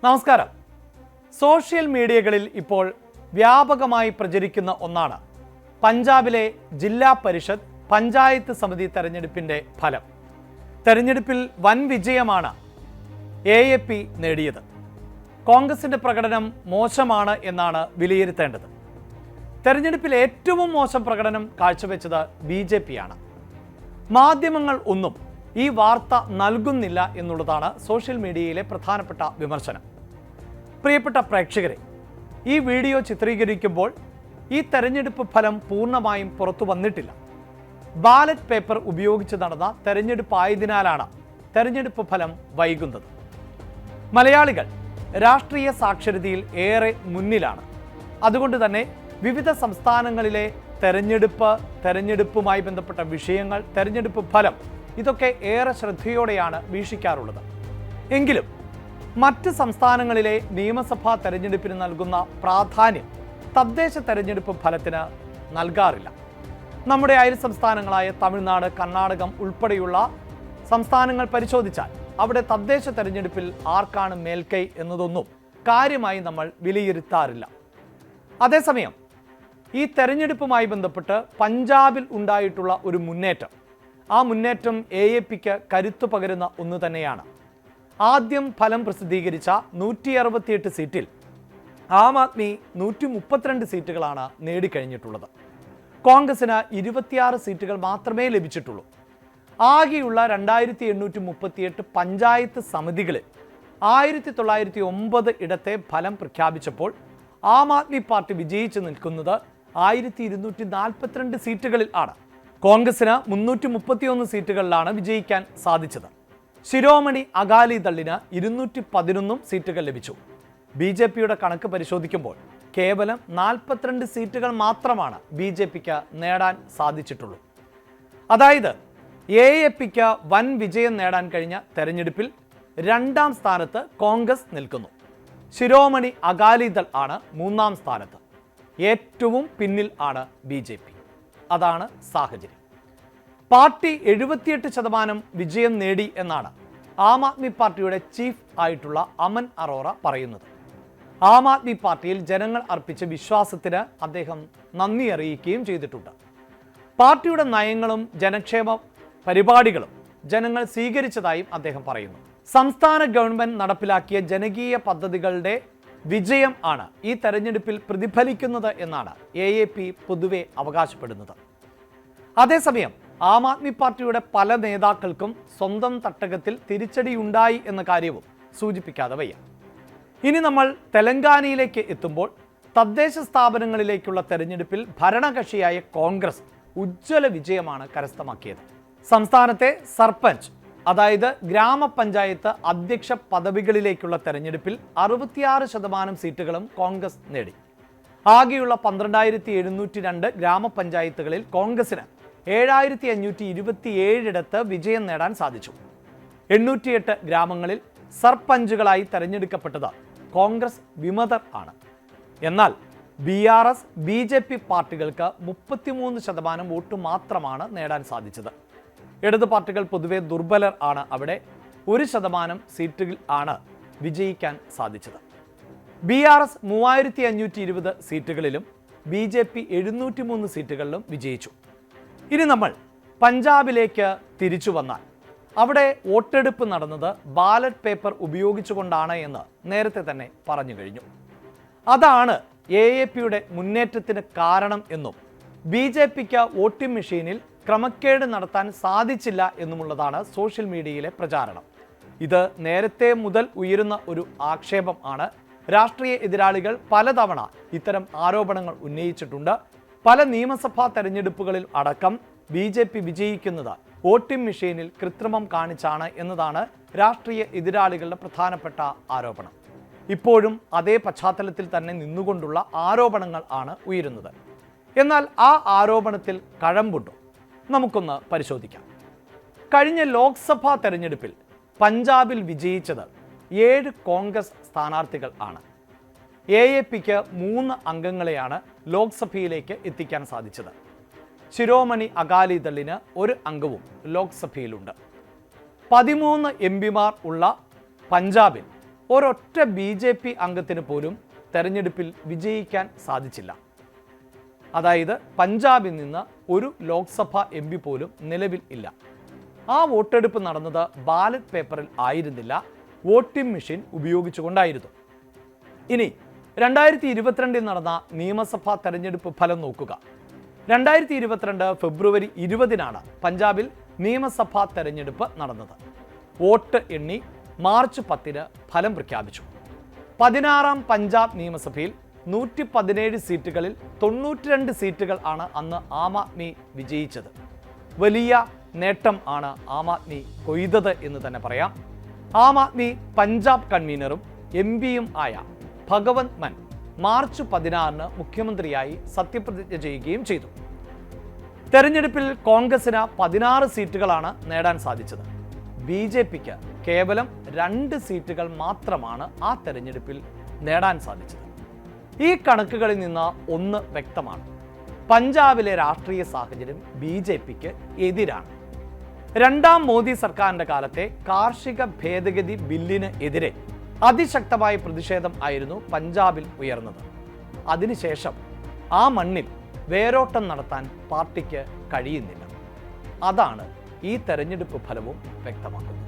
നമസ്കാരം. സോഷ്യൽ മീഡിയകളിൽ ഇപ്പോൾ വ്യാപകമായി പ്രചരിക്കുന്ന ഒന്നാണ് പഞ്ചാബിലെ ജില്ലാ പരിഷത്ത് പഞ്ചായത്ത് സമിതി തെരഞ്ഞെടുപ്പിൻ്റെ ഫലം. തെരഞ്ഞെടുപ്പിൽ വൻ വിജയമാണ് AAP നേടിയത്. കോൺഗ്രസിൻ്റെ പ്രകടനം മോശമാണ് എന്നാണ് വിലയിരുത്തേണ്ടത്. തെരഞ്ഞെടുപ്പിൽ ഏറ്റവും മോശം പ്രകടനം കാഴ്ചവെച്ചത് BJP ആണ്. മാധ്യമങ്ങൾ ഒന്നും ഈ വാർത്ത നൽകുന്നില്ല എന്നുള്ളതാണ് സോഷ്യൽ മീഡിയയിലെ പ്രധാനപ്പെട്ട വിമർശനം. പ്രിയപ്പെട്ട പ്രേക്ഷകരെ, ഈ വീഡിയോ ചിത്രീകരിക്കുമ്പോൾ ഈ തെരഞ്ഞെടുപ്പ് ഫലം പൂർണ്ണമായും പുറത്തു വന്നിട്ടില്ല. ബാലറ്റ് പേപ്പർ ഉപയോഗിച്ച് നടന്ന തെരഞ്ഞെടുപ്പ് ആയതിനാലാണ് തെരഞ്ഞെടുപ്പ് ഫലം വൈകുന്നത്. മലയാളികൾ രാഷ്ട്രീയ സാക്ഷരതയിൽ ഏറെ മുന്നിലാണ്. അതുകൊണ്ട് തന്നെ വിവിധ സംസ്ഥാനങ്ങളിലെ തെരഞ്ഞെടുപ്പുമായി ബന്ധപ്പെട്ട വിഷയങ്ങൾ, തെരഞ്ഞെടുപ്പ് ഫലം ഇതൊക്കെ ഏറെ ശ്രദ്ധയോടെയാണ് വീക്ഷിക്കാറുള്ളത്. എങ്കിലും മറ്റ് സംസ്ഥാനങ്ങളിലെ നിയമസഭാ തെരഞ്ഞെടുപ്പിന് നൽകുന്ന പ്രാധാന്യം തദ്ദേശ തെരഞ്ഞെടുപ്പ് ഫലത്തിന് നൽകാറില്ല. നമ്മുടെ അയൽ സംസ്ഥാനങ്ങളായ തമിഴ്നാട്, കർണാടകം ഉൾപ്പെടെയുള്ള സംസ്ഥാനങ്ങൾ പരിശോധിച്ചാൽ അവിടെ തദ്ദേശ തെരഞ്ഞെടുപ്പിൽ ആർക്കാണ് മേൽക്കൈ എന്നതൊന്നും കാര്യമായി നമ്മൾ വിലയിരുത്താറില്ല. അതേസമയം ഈ തെരഞ്ഞെടുപ്പുമായി ബന്ധപ്പെട്ട് പഞ്ചാബിൽ ഉണ്ടായിട്ടുള്ള ഒരു മുന്നേറ്റം, ആ മുന്നേറ്റം AAPക്ക് കരുത്തു പകരുന്ന ഒന്ന് തന്നെയാണ്. ആദ്യം ഫലം പ്രസിദ്ധീകരിച്ച 168 സീറ്റിൽ ആം ആദ്മി 132 സീറ്റുകളാണ് നേടിക്കഴിഞ്ഞിട്ടുള്ളത്. കോൺഗ്രസിന് 26 സീറ്റുകൾ മാത്രമേ ലഭിച്ചിട്ടുള്ളൂ. ആകെയുള്ള 2838 പഞ്ചായത്ത് സമിതികളിൽ 1909 ഇടത്തെ ഫലം പ്രഖ്യാപിച്ചപ്പോൾ ആം ആദ്മി പാർട്ടി വിജയിച്ചു നിൽക്കുന്നത് 1242 സീറ്റുകളിൽ ആണ്. കോൺഗ്രസിന് 331 സീറ്റുകളിലാണ് വിജയിക്കാൻ സാധിച്ചത്. ശിരോമണി അകാലിദളിന് 211 സീറ്റുകൾ ലഭിച്ചു. BJPയുടെ കണക്ക് പരിശോധിക്കുമ്പോൾ കേവലം 42 സീറ്റുകൾ മാത്രമാണ് BJPക്ക് നേടാൻ സാധിച്ചിട്ടുള്ളൂ. അതായത് AAPക്ക് വൻ വിജയം നേടാൻ കഴിഞ്ഞ തെരഞ്ഞെടുപ്പിൽ 2ാം സ്ഥാനത്ത് കോൺഗ്രസ് നിൽക്കുന്നു. ശിരോമണി അകാലിദൾ ആണ് 3ാം സ്ഥാനത്ത്. ഏറ്റവും പിന്നിൽ ആണ് BJP. അതാണ് സാഹചര്യം. പാർട്ടി 78% വിജയം നേടി എന്നാണ് ആം ആദ്മി പാർട്ടിയുടെ ചീഫ് ആയിട്ടുള്ള അമൻ അറോറ പറയുന്നത്. ആം ആദ്മി പാർട്ടിയിൽ ജനങ്ങൾ അർപ്പിച്ച വിശ്വാസത്തിന് അദ്ദേഹം നന്ദി അറിയിക്കുകയും ചെയ്തിട്ടുണ്ട്. പാർട്ടിയുടെ നയങ്ങളും ജനക്ഷേമ പരിപാടികളും ജനങ്ങൾ സ്വീകരിച്ചതായും അദ്ദേഹം പറയുന്നു. സംസ്ഥാന ഗവൺമെന്റ് നടപ്പിലാക്കിയ ജനകീയ പദ്ധതികളുടെ വിജയം ആണ് ഈ തെരഞ്ഞെടുപ്പിൽ പ്രതിഫലിക്കുന്നത് എന്നാണ് AAP പൊതുവെ അവകാശപ്പെടുന്നത്. അതേസമയം ആം ആദ്മി പാർട്ടിയുടെ പല നേതാക്കൾക്കും സ്വന്തം തട്ടകത്തിൽ തിരിച്ചടിയുണ്ടായി എന്ന കാര്യവും സൂചിപ്പിക്കാതെ വയ്യ. ഇനി നമ്മൾ തെലങ്കാനയിലേക്ക് എത്തുമ്പോൾ തദ്ദേശ സ്ഥാപനങ്ങളിലേക്കുള്ള തെരഞ്ഞെടുപ്പിൽ ഭരണകക്ഷിയായ കോൺഗ്രസ് ഉജ്ജ്വല വിജയമാണ് കരസ്ഥമാക്കിയത്. സംസ്ഥാനത്തെ സർപഞ്ച്, അതായത് ഗ്രാമപഞ്ചായത്ത് അധ്യക്ഷ പദവികളിലേക്കുള്ള തെരഞ്ഞെടുപ്പിൽ 66% സീറ്റുകളും കോൺഗ്രസ് നേടി. ആകെയുള്ള 12702 ഗ്രാമപഞ്ചായത്തുകളിൽ കോൺഗ്രസിന് 7527 ഇടത്ത് വിജയം നേടാൻ സാധിച്ചു. 808 ഗ്രാമങ്ങളിൽ സർപഞ്ചുകളായി തെരഞ്ഞെടുക്കപ്പെട്ടത് കോൺഗ്രസ് വിമതർ ആണ്. എന്നാൽ BRS, BJP പാർട്ടികൾക്ക് 33% വോട്ട് മാത്രമാണ് നേടാൻ സാധിച്ചത്. ഇടതു പാർട്ടികൾ പൊതുവെ ദുർബലർ ആണ്. അവിടെ 1% സീറ്റിൽ ആണ് വിജയിക്കാൻ സാധിച്ചത്. BRS 3520 സീറ്റുകളിലും BJP 703 സീറ്റുകളിലും വിജയിച്ചു. ഇനി നമ്മൾ പഞ്ചാബിലേക്ക് തിരിച്ചു വന്നാൽ അവിടെ വോട്ടെടുപ്പ് നടന്നത് ബാലറ്റ് പേപ്പർ ഉപയോഗിച്ചുകൊണ്ടാണ് എന്ന് നേരത്തെ തന്നെ പറഞ്ഞു കഴിഞ്ഞു. അതാണ് AAPയുടെ മുന്നേറ്റത്തിന് കാരണം എന്നും BJPക്ക് വോട്ടിംഗ് മെഷീനിൽ ക്രമക്കേട് നടത്താൻ സാധിച്ചില്ല എന്നുമുള്ളതാണ് സോഷ്യൽ മീഡിയയിലെ പ്രചാരണം. ഇത് നേരത്തെ മുതൽ ഉയരുന്ന ഒരു ആക്ഷേപം ആണ്. രാഷ്ട്രീയ എതിരാളികൾ പലതവണ ഇത്തരം ആരോപണങ്ങൾ ഉന്നയിച്ചിട്ടുണ്ട്. പല നിയമസഭാ തെരഞ്ഞെടുപ്പുകളിൽ അടക്കം BJP വിജയിക്കുന്നത് വോട്ടിംഗ് മെഷീനിൽ കൃത്രിമം കാണിച്ചാണ് എന്നതാണ് രാഷ്ട്രീയ എതിരാളികളുടെ പ്രധാനപ്പെട്ട ആരോപണം. ഇപ്പോഴും അതേ പശ്ചാത്തലത്തിൽ തന്നെ നിന്നുകൊണ്ടുള്ള ആരോപണങ്ങൾ ആണ് ഉയരുന്നത്. എന്നാൽ ആ ആരോപണത്തിൽ കഴമ്പുണ്ടോ? നമുക്കൊന്ന് പരിശോധിക്കാം. കഴിഞ്ഞ ലോക്സഭാ തെരഞ്ഞെടുപ്പിൽ പഞ്ചാബിൽ വിജയിച്ചത് 7 കോൺഗ്രസ് സ്ഥാനാർത്ഥികൾ ആണ്. AAPക്ക് 3 അംഗങ്ങളെയാണ് ലോക്സഭയിലേക്ക് എത്തിക്കാൻ സാധിച്ചത്. ശിരോമണി അകാലിദളിന് 1 അംഗവും ലോക്സഭയിലുണ്ട്. 13 MP ഉള്ള പഞ്ചാബിൽ ഒരൊറ്റ BJP അംഗത്തിന് പോലും തെരഞ്ഞെടുപ്പിൽ വിജയിക്കാൻ സാധിച്ചില്ല. അതായത് പഞ്ചാബിൽ നിന്ന് ഒരു ലോക്സഭാ MP പോലും നിലവിൽ ഇല്ല. ആ വോട്ടെടുപ്പ് നടന്നത് ബാലറ്റ് പേപ്പറിൽ ആയിരുന്നില്ല, വോട്ടിംഗ് മെഷീൻ ഉപയോഗിച്ചുകൊണ്ടായിരുന്നു. ഇനി 2022 നടന്ന നിയമസഭാ തെരഞ്ഞെടുപ്പ് ഫലം നോക്കുക. 2022 ഫെബ്രുവരി 20 പഞ്ചാബിൽ നിയമസഭാ തെരഞ്ഞെടുപ്പ് നടന്നത്. വോട്ട് എണ്ണി മാർച്ച് 10 ഫലം പ്രഖ്യാപിച്ചു. 16ാം പഞ്ചാബ് നിയമസഭയിൽ 117 സീറ്റുകളിൽ 92 സീറ്റുകൾ ആണ് അന്ന് ആം ആദ്മി വിജയിച്ചത്. വലിയ നേട്ടം ആണ് ആം ആദ്മി കൊയ്തത് എന്ന് തന്നെ പറയാം. ആം ആദ്മി പഞ്ചാബ് കൺവീനറും MP-യും ആയ ഭഗവന്ത് മാൻ മാർച്ച് 16 മുഖ്യമന്ത്രിയായി സത്യപ്രതിജ്ഞ ചെയ്യുകയും ചെയ്തു. തെരഞ്ഞെടുപ്പിൽ കോൺഗ്രസിന് 16 സീറ്റുകളാണ് നേടാൻ സാധിച്ചത്. BJPക്ക് കേവലം 2 സീറ്റുകൾ മാത്രമാണ് ആ തെരഞ്ഞെടുപ്പിൽ നേടാൻ സാധിച്ചത്. ഈ കണക്കുകളിൽ നിന്ന് ഒന്ന് വ്യക്തമാണ്: പഞ്ചാബിലെ രാഷ്ട്രീയ സാഹചര്യം BJPക്ക് എതിരാണ്. രണ്ടാം മോദി സർക്കാരിന്റെ കാലത്തെ കാർഷിക ഭേദഗതി ബില്ലിന് എതിരെ അതിശക്തമായ പ്രതിഷേധം ആയിരുന്നു പഞ്ചാബിൽ ഉയർന്നത്. അതിനുശേഷം ആ മണ്ണിൽ വേരോട്ടം നടത്താൻ പാർട്ടിക്ക് കഴിയുന്നില്ല. അതാണ് ഈ തെരഞ്ഞെടുപ്പ് ഫലവും വ്യക്തമാക്കുന്നത്.